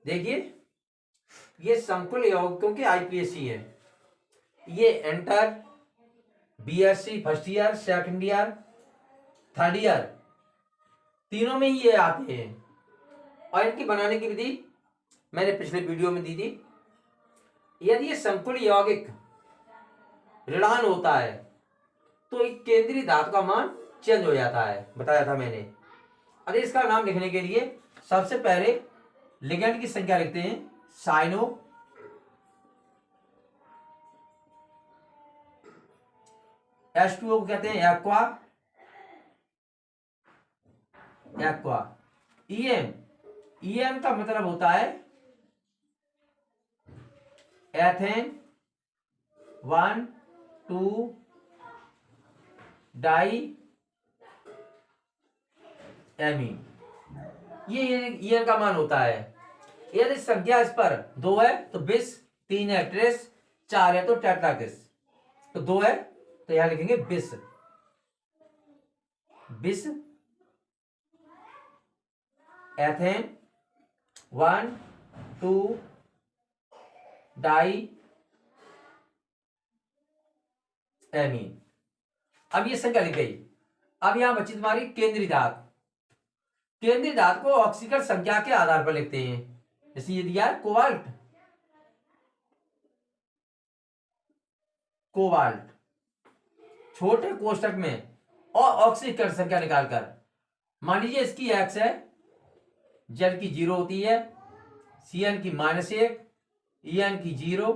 देखिए ये संकुल यौगिकों के आईपीएससी है। ये enter, BSc first year, second year, third year, तीनों में ही ये आते हैं। और इनकी बनाने की विधि मैंने पिछले वीडियो में दी थी। यदि ये संकुल यौगिक ऋणान होता है तो एक केंद्रीय धातु का मान चेंज हो जाता है, बताया था मैंने। अरे इसका नाम लिखने के लिए सबसे पहले लिगेंड की संख्या लिखते हैं, साइनो, H2O को कहते हैं एक्वा, एक्वा। EM का मतलब होता है एथेन 1 2 डाई एमीन। ये EN का मान होता है। यदि संख्या इस पर 2 है तो बिस, 3 है ट्रेस, 4 है तो टेट्राकिस। तो 2 है तो यहां लिखेंगे बिस, बिस एथेन 1 2 डाई एमीन। अब ये संख्या लिख गई। अब यहां बची तुम्हारी केंद्रीय धातु। केंद्रीय धातु को ऑक्सीकरण संख्या के आधार पर लिखते हैं। जैसे ये दिया है कोबाल्ट, कोबाल्ट छोटे कोष्टक में और ऑक्सीकरण संख्या निकालकर, मान लीजिए इसकी एक्स है, जेड की 0 होती है, CN की -1, EN की 0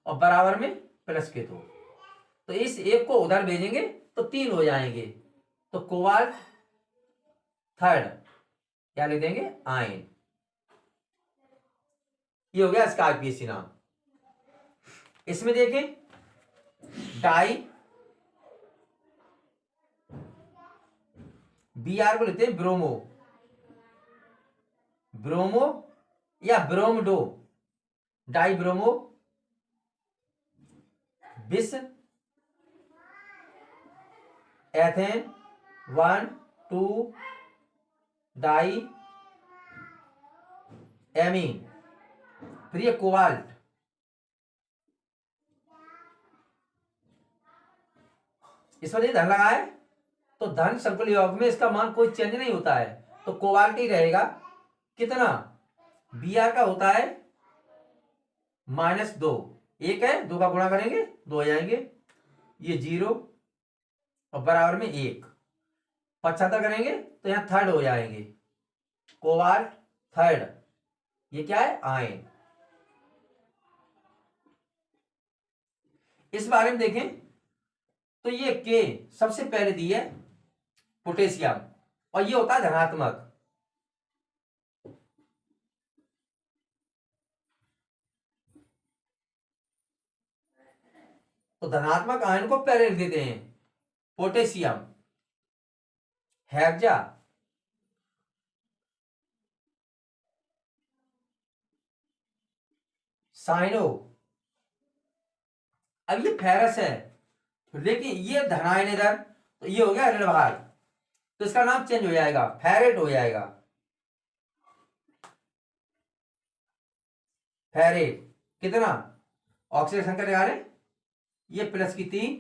और बराबर में प्लस के 2। तो इस एक को उधर भेजेंगे तो 3 हो जाएंगे। तो कोबाल्ट थर्ड क्या लिख देंगे, आयन। ये हो गया इसका आईपीएससी नाम। इसमें देखें डाई, BR को लिखते हैं ब्रोमो, ब्रोमो या ब्रोमडो, डाई ब्रोमो, बिस एथेन 1 2 डाई एमीन। फिर ये कोबाल्ट, इस पर धन लगा है तो धन संकुल यौगिक में इसका मान कोई चेंज नहीं होता है, तो कोबाल्ट ही रहेगा। कितना, BR का होता है -2, 1 है, 2 का गुणा करेंगे 2 हो जाएंगे, ये 0 और बराबर में 1, 75 करेंगे तो यहां थर्ड हो जाएंगे, कोबाल्ट थर्ड। ये क्या है, आयन। इस बारे में देखें तो ये के सबसे पहले दी है पोटेशियम, और ये होता है धनात्मक। तो धनात्मक आयन को पहले लिख देते हैं, पोटेशियम, हेक्सा, साइनो। अब ये फेरस है, लेकिन ये धनायन इधर, तो ये हो गया ऋण भाग, तो इसका नाम चेंज हो जाएगा, फेरेट हो जाएगा, फेरेट। कितना, ऑक्सीजन संख्या लगा रहे, ये प्लस की 3,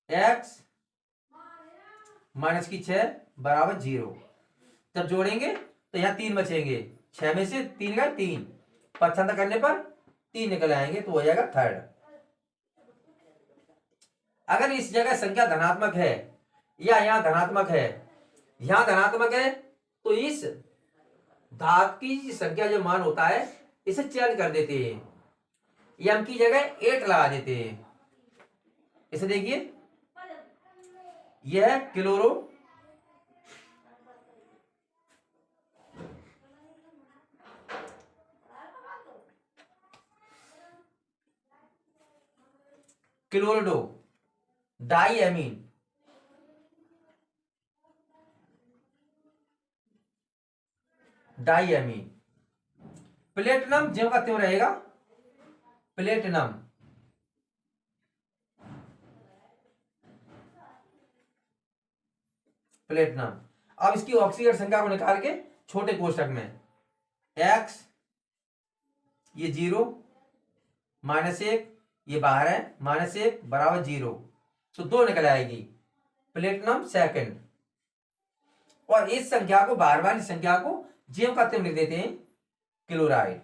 x माइनस की 6 बराबर 0। जब जोड़ेंगे तो यहां 3 बचेंगे, 6 में से 3 गए 3, 75 करने पर 3 निकल आएंगे तो हो जाएगा थर्ड। अगर इस जगह संख्या धनात्मक है या यहां धनात्मक है, यहां धनात्मक है, तो इस धातु की संख्या जो मान होता है इसे चेंज कर देते हैं, m की जगह 8 लगा देते हैं। इसे देखिए, यह chloro chlorido di amine, di amine. Platinum ज्यों का त्यों रहेगा, प्लेटिनम, प्लेटिनम। अब इसकी ऑक्सीजन संख्या को निकाल के छोटे कोष्टक में, एक्स ये 0 -1 ये बाहर है -1 बराबर 0, तो 2 निकल आएगी प्लेटिनम सेकंड। और इस संख्या को बार बार इस संख्या को ज्यों का त्यों लिख देते हैं क्लोराइड।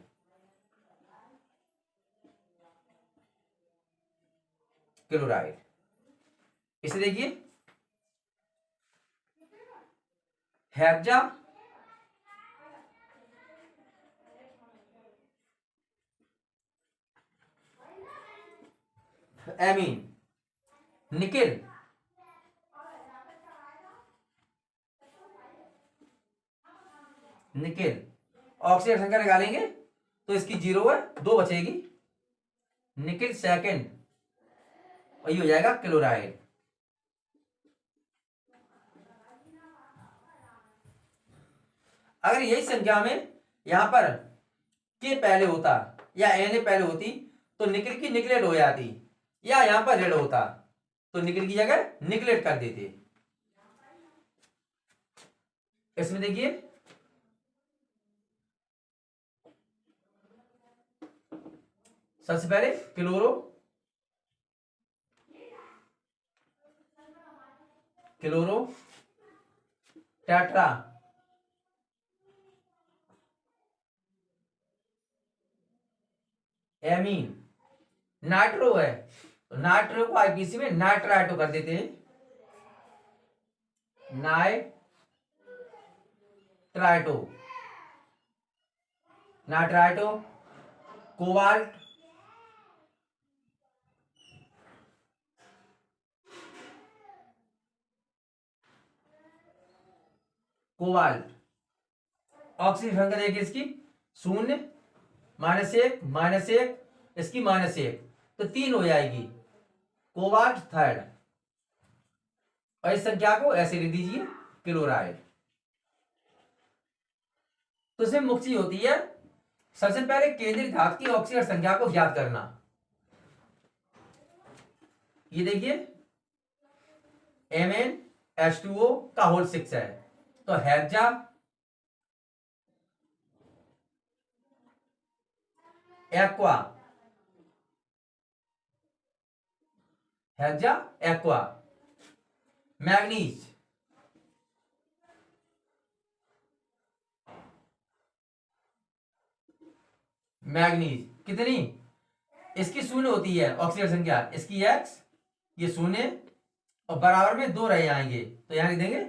क्लोराइड इसे देखिए hexa amine, nickel nickel oxygen संख्या निकालेंगे तो इसकी 0 है, 2 बचेगी, निकेल सेकंड, और ये हो जाएगा क्लोराइड। अगर यही संख्या में यहां पर के पहले होता या एन पहले होती तो निकल की निकलेट हो जाती, या यहां पर रेड होता तो निकल की जगह निकलेट कर देते। इसमें देखिए सबसे पहले क्लोरो टेट्रा एमीन, नाइट्रो है तो नाइट्रो को आईपीसी में नाइट्राइटो कर देते हैं, नाइट्राइटो कोबाल्ट ऑक्सीजन संख्या देखिए इसकी 0 -1 -1 इसकी -1 तो 3 हो जाएगी कोबाल्ट थर्ड, और इस संख्या को ऐसे लिख दीजिए क्लोराइड। तो इसमें मुख्य चीज होती है सबसे पहले केंद्रीय धातु की ऑक्सीजन संख्या को ज्ञात करना। ये देखिए MnH2O का होल 6 है तो हेक्सा एक्वा मैग्नीज कितनी इसकी 0 होती है ऑक्सीजन संख्या, इसकी X ये 0 और बराबर में 2 रह जाएंगे तो यहां लिख देंगे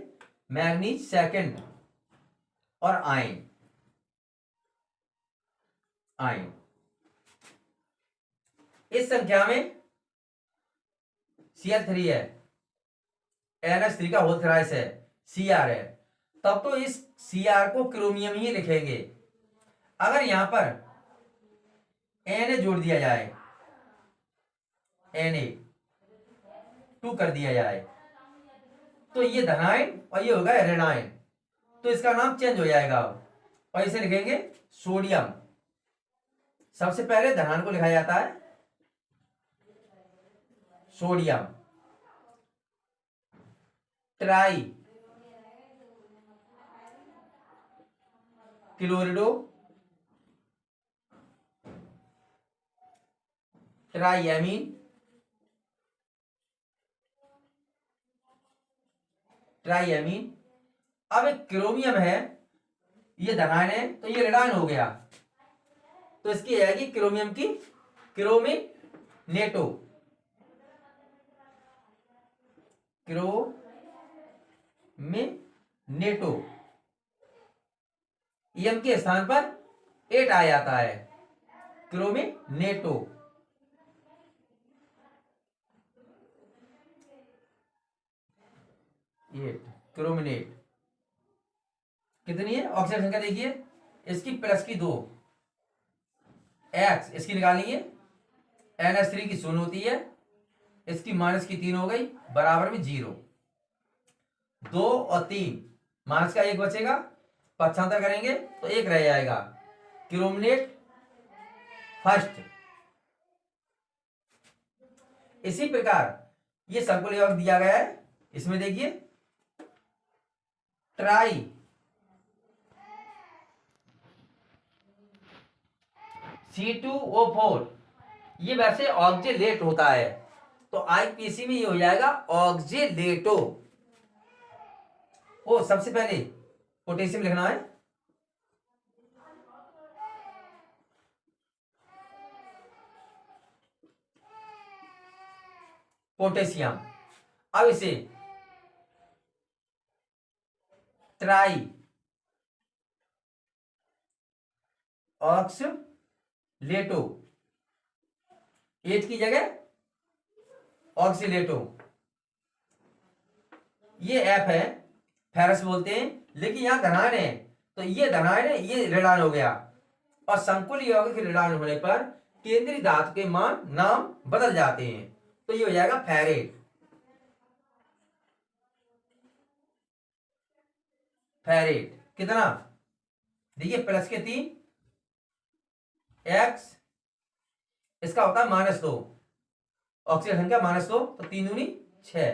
मैग्नीज सेकंड, और आयन इस संख्या में Cl3 है, NH3 का होल थ्राइस है, Cr है, तब तो इस Cr को क्रोमियम ही लिखेंगे। अगर यहां पर Na जोड़ दिया जाए, Na2 कर दिया जाए तो ये धनायन और ये होगा ऋणायन, तो इसका नाम चेंज हो जाएगा और इसे लिखेंगे सोडियम। सबसे पहले धनायन को लिखा जाता है सोडियम, ट्राई क्लोरिडो ट्राईएमीन अब एक क्रोमियम है, ये धनायन है तो ये ऋणायन हो गया, तो इसकी आएगी क्रोमियम की क्रोमिनेटो एम के स्थान पर 8 आ जाता है क्रोमिनेटो। क्रोमिनेट कितनी है ऑक्सीजन संख्या देखिए इसकी प्लस की 2 X इसकी निकालेंगे NH3 की 0 होती है, इसकी माइनस की 3 हो गई बराबर में 0, 2 और 3 माइनस का 1 बचेगा, पक्षांतर करेंगे तो 1 रह जाएगा क्रोमिनेट फर्स्ट। इसी प्रकार ये संकुल योग दिया गया है, इसमें देखिए ट्राई C2O4, ये वैसे ऑक्जेलेट होता है, तो आईपीएसी में ये हो जाएगा ऑक्जेलेटो। ओ सबसे पहले पोटेशियम लिखना है, पोटेशियम। अब इसे ट्राई ऑक्सलेटो, एच की जगह ऑक्सीलेटो, ये एफ है, फेरस बोलते हैं, लेकिन यहां धनायन है, तो ये धनायन है, ये ऋणायन हो गया। और संकुल यौगिक ऋणायन होने पर केंद्रीय धातु के मान नाम बदल जाते हैं, तो ये हो जाएगा फेरेट। फेरेट कितना, देखिए प्लस के 3, एक्स इसका होता है -2, ऑक्सीजन संख्या -2, तो 3 दूनी 6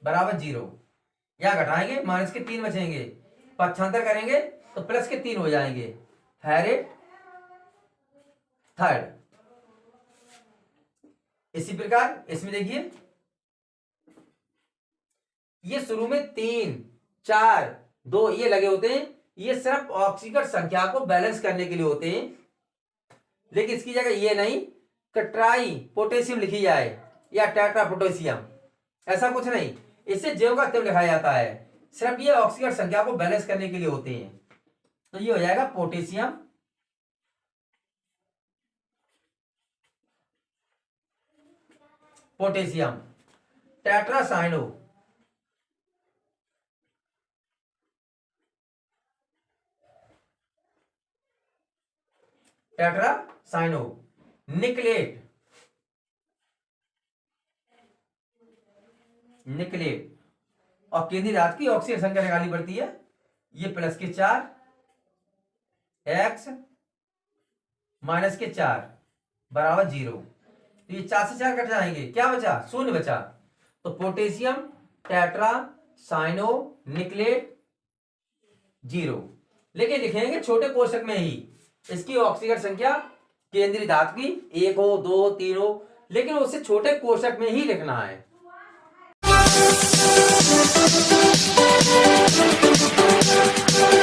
बराबर 0। यहां घटाएंगे, माइनस के 3 बचेंगे, पक्षांतर करेंगे तो प्लस के 3 हो जाएंगे। फेरेट थर्ड। इसी प्रकार इसमें देखिए, ये शुरू में 3, 4, 2 ये लगे होते हैं, ये सिर्फ ऑक्सीकरण संख्या को बैलेंस करने के लिए होते हैं, लेकिन इसकी जगह ये नहीं कि ट्राई पोटेशियम लिखी जाए या टेट्रा पोटेशियम, ऐसा कुछ नहीं, इसे ज्यों का त्यों लिखा जाता है, सिर्फ ये ऑक्सीकरण संख्या को बैलेंस करने के लिए होते हैं, तो ये हो जाएगा पोटेशियम। Potassium tetracyano, tetracyano. निकलेट, निकलेट, और केंद्रीय धातु की ऑक्सीजन संख्या निकालनी पड़ती है, ये प्लस के 4, एक्स माइनस के 4 बराबर 0, तो ये 4 से 4 कट जाएंगे, क्या बचा, 0 बचा, तो पोटेशियम टेट्रासाइनो निकलेट 0। लेकिन लिखेंगे छोटे कोष्ठक में ही, इसकी ऑक्सीजन संख्या केंद्रीय धातु की 1 हो, 2 हो, 3 हो, लेकिन उसे छोटे कोष्ठक में ही लिखना है।